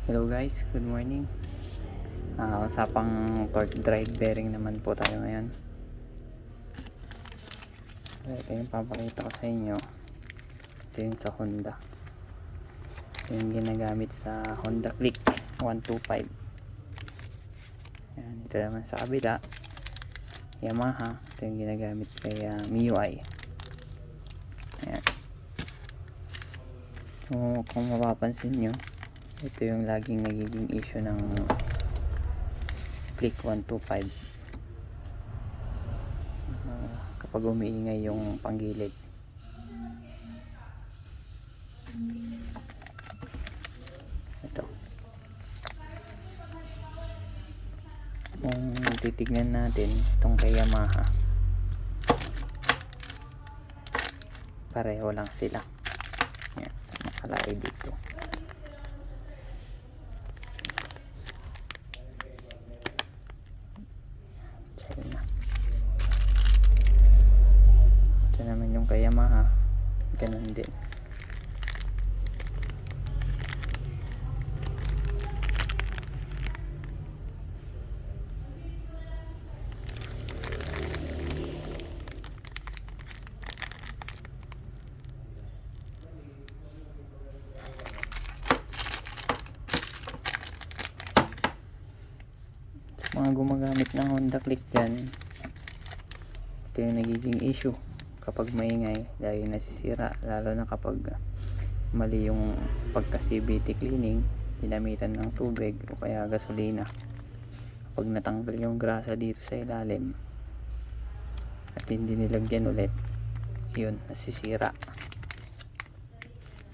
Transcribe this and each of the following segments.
Hello guys, good morning. Usapang torque drive bearing naman po tayo ngayon. Ito yung papakita ko sa inyo. Ito yung sa Honda. Ito yung ginagamit sa Honda Click 125. Yan, ito naman sa kabila, Yamaha. Ito yung ginagamit kay MIUI. Ayan. So, kung mapapansin nyo, ito yung laging nagiging issue ng Click 125 kapag umiingay yung panggilid. Ito, kung titignan natin itong kay Yamaha, pareho lang sila. Yan, nakalagay dito. Ito naman yung kay Yamaha, ganun din. Sa mga gumagamit ng Honda Click dyan, ito yung nagiging issue kapag maingay dahil nasisira, lalo na kapag mali yung pagka CVT cleaning, ginamitan ng tubig o kaya gasolina. Kapag natanggal yung grasa dito sa ilalim at hindi nilagyan ulit, yun, nasisira.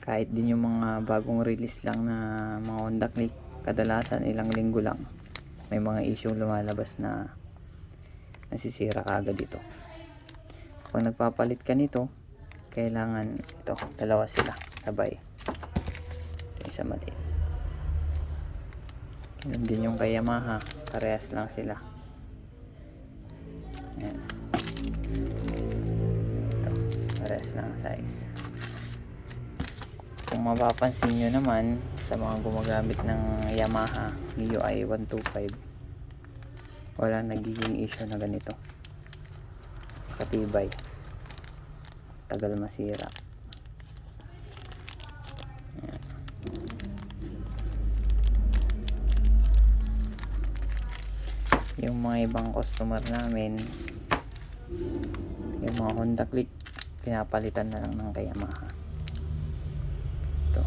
Kahit din yung mga bagong release lang na mga Honda Click, kadalasan ilang linggo lang may mga issue lumalabas na nasisira kaagad dito. Pag nagpapalit ka nito, kailangan ito, dalawa sila sabay, isa mali. Ganun din yung kay Yamaha, parehas lang sila. Ayan. Ito, parehas lang size. Kung mapapansin nyo naman sa mga gumagamit ng Yamaha MIUI 125, wala nagiging issue na ganito katibay, tagal masira. Ayan. Yung mga ibang customer namin, yung mga Honda Click, pinapalitan na lang ng kay Yamaha. Ito,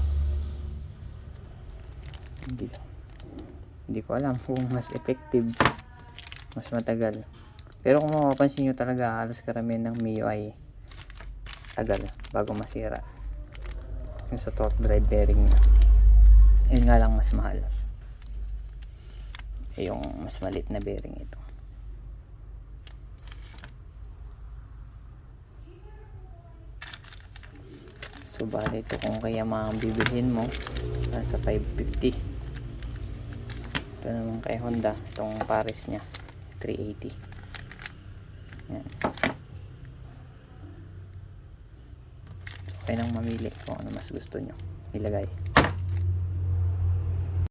hindi ko alam kung mas effective, mas matagal. Pero kung mapapansin nyo talaga, halos karamihan ng MIUI tagal bago masira. Yung sa torque drive bearing na, yun nga lang mas mahal. Yung mas maliit na bearing ito. So bali ito, kung kaya mga bibilhin mo, nasa 550. Ito naman kay Honda, itong pares nya 380. Yan. So, kayo nang mamili kung ano mas gusto nyo ilagay.